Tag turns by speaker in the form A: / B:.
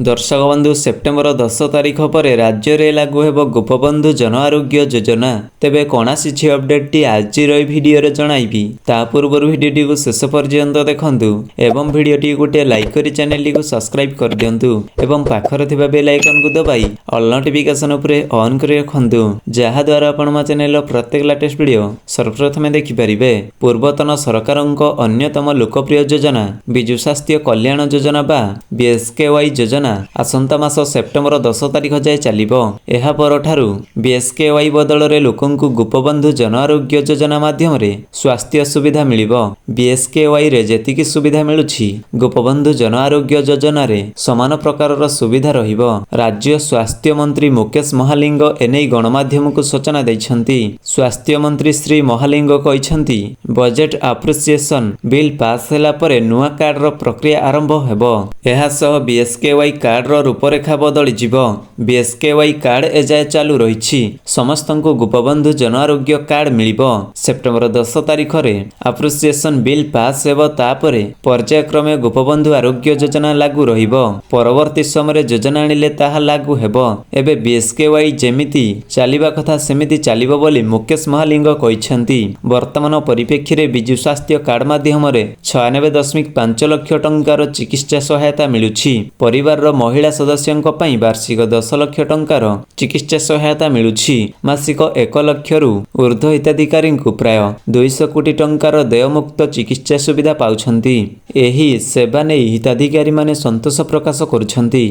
A: दर्शक बंधु सेप्टेम्बर 10 तारिख पर राज्य में लागू हेब गोपबंधु जन आरोग्य योजना। तेबे कौन आसी अपडेट टी आज भिडियो जणाइबी। ता पूर्व भिडियोटी को शेष पर्यंत देखंतु एवं भिडियोटी गोटे लाइक करी चैनल को सब्सक्राइब कर दियंतु एवं पाखर थिबा बेल आइकन को दबाई ऑल नोटिफिकेशन उपरे ऑन कर रखंतु, जहा द्वारा आपण मा चैनल प्रत्येक लेटेस्ट वीडियो सर्वप्रथम देखि परिबे। पूर्वतन सरकारक अन्यतम लोकप्रिय योजना विजु स्वास्थ्य कल्याण योजना बा बीएसकेवाई योजना आसंता मास सेप्टेम्बर 10 तारिख जाए चलिबो। एहा परठारु बीएसकेवाई बदल रे लोकंकु गोपबंधु जन आरोग्य योजना माध्यम रे स्वास्थ्य सुविधा मिलिबो। बीएसकेवाई रे जेतिकी सुविधा मिलुछि गोपबंधु जन आरोग्य योजना रे समान प्रकारर सुविधा रहिबो। राज्य स्वास्थ्य मंत्री मुकेश महालिंग एनै गणमाध्यम को सूचना दैछंती। स्वास्थ्य मंत्री श्री महालिंग कहिछंती बजेट अप्रिसिएशन बिल पास होला परे नुआ कार्ड रो प्रक्रिया आरंभ हेबो। एहा सह बीएसकेवाई कार्ड रो रूपरेखा बदली जीवो। बीएसकेवाई कार्ड एजाए चालू रहिछि। समस्तंको गोपबंधु जन आरोग्य कार्ड मिलिबो। सेप्टेम्बर 10 तारिख रे अप्रिसिएशन बिल पास हेबो। तापरे पर्यायक्रमे गोपबंधु आरोग्य योजना लागू रहिबो। परवर्ती समय योजना आनिले ताहा लागू हेबो। एबे बीएसकेवाई जेमिति चालिबा कथा सेमिति चालिबो बोली मुकेश महालिंग कहिछंती। वर्तमान परिप्रेक्षी रे विजु स्वास्थ्य कार्ड माध्यम रे 96.5 लाख टंकार चिकित्सा सहायता मिलुछि। परिवार रो महिला सदस्यंक पई वार्षिक 10 लाख टंकार चिकित्सा सहायता मिलुछि। मासिक 1 लाख रु ऊर्ध्व हिताधिकारी प्राय 200 कोटी टंकार देयमुक्त चिकित्सा सुविधा पाउछंती। एही सेवा नै हिताधिकारी माने संतोष प्रकाश करुछंती।